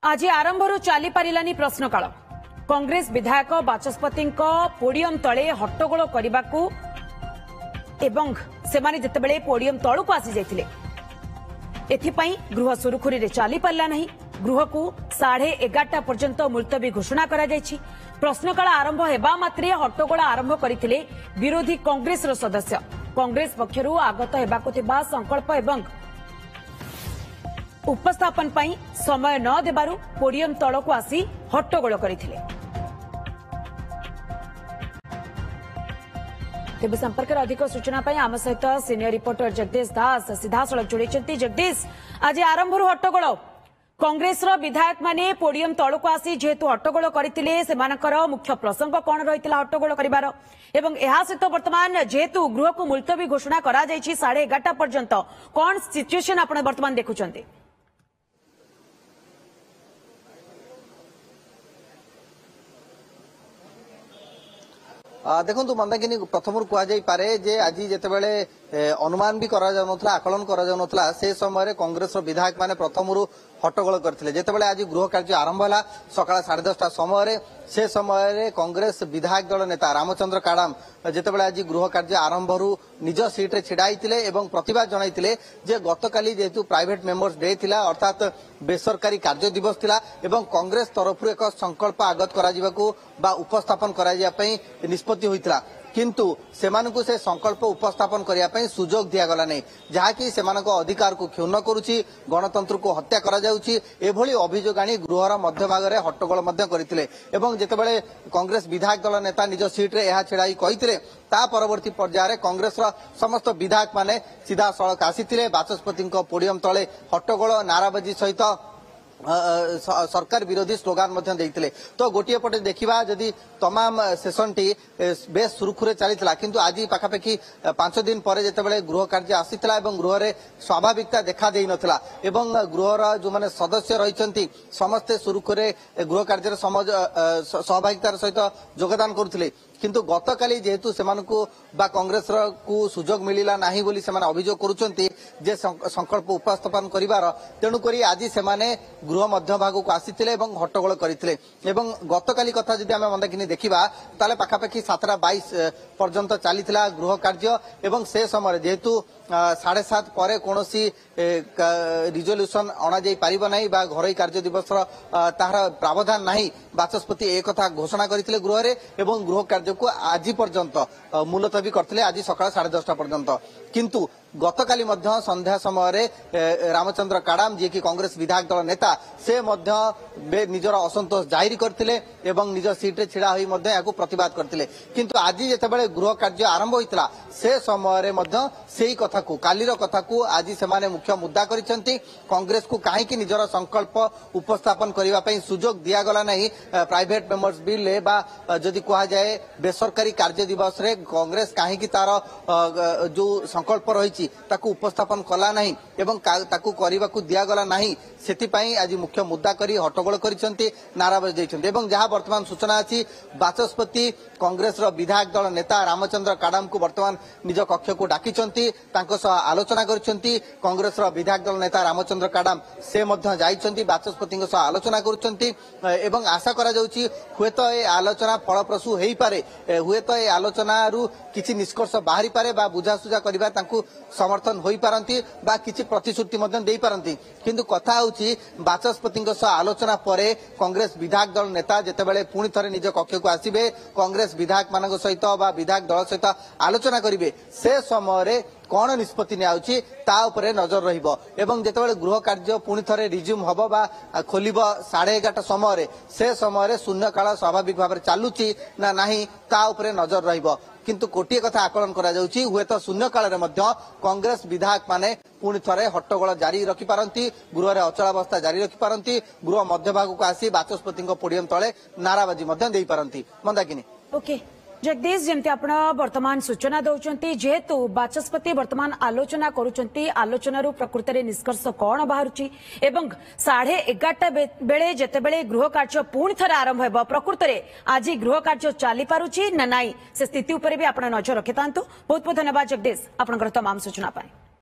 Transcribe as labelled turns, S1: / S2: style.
S1: आज आरंभ चली पारानी प्रश्नकाल कांग्रेस विधायक बाचस्पति पोडियम तले हट्टगोल करने से पोडियम तलू आसी जाते गृह सुरुखुरी चली पारा ना गृह को 11:30 पर्यंत मुलतवी घोषणा करा जायछि। प्रश्नकाल आरंभ हेबा मात्रे हट्टगोल आरंभ करथिले विरोधी कांग्रेस सदस्य। कांग्रेस पक्षरु आगत हेबाकु थिबा संकल्प एवं उपस्थापन पई समय न देबारु पोडियम तलकु आसी हट्टगोल करथिले। तेबे संपर्क अधिक सूचना पाई आम सहित सीनियर रिपोर्टर जगदीश दास सीधासलख जोड़ी। जगदीश, आज आरंभ हट्टगोल कांग्रेस विधायक माने पोडियम तलकु आसी जेहेतु हट्टगोल करथिले सेमानकर मुख्य प्रसंग कौन रही हट्टगोल करिवार एवं एहा सहित वर्तमान जेहेतु गृह को मुलतवी घोषणा करा जायछि 11:30 पर्यंत कौन सिचुएशन आपण वर्तमान देखुछन्ते?
S2: देखु मंदाकिनी प्रथम कहुपे जे आज जितेबाला अनुमान भी आकलन करा से समय कांग्रेस विधायक माने प्रथम हट्टगोल करते जितेबाला आज गृह कार्य आरंभ है सकाळ 10:30 समय से समय कांग्रेस विधायक दल नेता रामचंद्र काडाम जितेबाला आज गृह कार्य आरंभ निज सीट्रे छिड़ाई एवं प्रतिवाद जनइथिले जे गतकाली जेहेतु प्राइवेट मेंबर्स डे थिला अर्थात बेसरकारी कार्य दिवस थिला एवं कांग्रेस तरफ एक संकल्प आगत करा उपस्थापन करा निष्पत्ति होइतिला किंतु सेमानकु से संकल्प उपस्थापन करिया पई सुजोग दिया गला नै जहाकि सेमानक अधिकार को क्षुण्ण करूची गणतंत्र को हत्या करा जाउची एभली अभियोग आनी गृहर मध्य भाग रे हट्टगोल मध्य करथिले एवं जेतेबेले कांग्रेस विधायक दल नेता निज सीट रे एहा छेड़ाई कहिथिले ता परवर्ती पर्याय रे कांग्रेस रा समस्त विधायक माने सीधा सड़क आसीथिले बाचस्पति पोडियम तले हट्टगोल नाराबाजी सहित सरकार विरोधी स्लोगान देते तो गोटे पटे देखा जदि तमाम सेशन टी बेस सुरुखुरे चली किंतु आज पाखापाखि 5 दिन पर जितेबाला गृह कार्य आसीथिला एवं गृह रे स्वाभाविकता देखा देई नथिला एवं गृहर जो माने सदस्य रहिसंती समस्ते सुरुखुरे गृह कार्य सहभागितार सहित योगदान करुथिले किंतु गतकाली जेहेतु सेमानकु बा कांग्रेस को सुजोग मिलिला नाही बोली सेमाने अभियोग करूचंती जे संकल्प उपस्थापन करिवार तेणु करी आज सेमाने गृह मध्य भाग को आसीथिले एवं हट्टगोल करथिले एवं गतकाली कथा जदि आमे मंदाकिनी देखिबा ताले पाखापाखि 7:22 पर्यंत चलीथिला गृह कार्य एवं से समय जेहेतु 7:30 पर कोनोसी रिजोल्यूशन अणा जाई पारिबो नाही बा घरोई कार्य दिवस तार प्रावधान नाही बाचस्पति एक कथा घोषणा करथिले गृह रे एवं गृह कार्य को आज पर्यंत मुलतवी करथिले आज सकाळ 10:30 पर्यंत किंतु गतकाली मध्य संध्या समय रामचंद्र काडाम जी की कांग्रेस विधायक दल नेता से मध्य निजर असंतोष जाहिर करथिले एवं निज सीट रे छिड़ा होई मध्य याकू प्रतिवाद करथिले किंतु आज जेतेबेले गृह कार्य आरंभ होइतला से समय मध्य सेही कथा को कालीर कथा को आज सेमाने मुख्य मुद्दा करिसंती कांग्रेस को काहे कि निजर संकल्प उपस्थापन करिवा पई सुजोग दिया गला नाही प्राइवेट मेंबर्स बिल ले बा जदि कहा जाए बेसरकारी कार्य दिवस रे कांग्रेस काहे कि तार जो संकल्प रही ताकू उपस्थापन कला नहीं एवं ताकू करने को दिया गला नहीं सेतिपाई आज मुख्य मुद्दा करी हट्टगोल करिसंती नाराबाजी दैछंती एवं जहां वर्तमान सूचना अछि बाचस्पति कांग्रेस रो विधायक दल नेता रामचंद्र काडाम को वर्तमान निज कक्ष को डाकिचंती तांको सह आलोचना करिसंती कांग्रेस रो विधायक दल नेता रामचंद्र काडाम से मध्य जाइचंती बाचस्पति सह आलोचना करुचंती एवं आशा करा जाउची हुएत ए आलोचना फलप्रसू हेई पारे हुएत ए आलोचना रु किछि निष्कर्ष बाहरी पारे बा बुझासुझा करिबा तांको समर्थन होई पारंती बा किछि प्रतिश्रुति मध्य देई पारंती किंतु कथा होची बाचस्पति आलोचना परे कांग्रेस विधायक दल नेता जेतेबेले पुणी थरे निज कक्ष को आसीबे कांग्रेस विधायक मानक सहित बा विधायक दल सहित आलोचना करिवे से समय कौन निष्पत्ति नियाउची ता उपरे नजर रहिबो एवं जेतेबेले गृह कार्य पुणी थरे रिज्यूम हबो बा खोलिबो 11:30 समय से समय शून्यकाल स्वाभाविक भाव चालुची ना नाही ता उपरे नजर रहिबो किंतु कोटिए कथा आकलन करा जाउची हुए तो शून्यकाल रे मध्य कांग्रेस विधायक माने पुणी थरे हट्टगोल जारी रखि पारंती गृह रे अचलावस्था जारी रखि पारंती गृह मध्य भाग को आसी बाचस्पति पोडियम तले नाराबाजी मध्य देई पारंती मंदाकिनी।
S1: ओके जगदीश, जमती आपण वर्तमान सूचना दौरान जेहेतु बाचस्पति वर्तमान आलोचना करुचंती आलोचना प्रकृत में निष्कर्ष कौन बाहरुची एवं 11:30 बेले जेतेबेले गृह कार्य पुणी थे आरंभ हो प्रकृत में आज गृह कार्य चली पारुची ना नाई से स्थिति उपर भी आप नजर रखिता। बहुत बहुत धन्यवाद जगदीश, आपनकर तमाम सूचना पाए।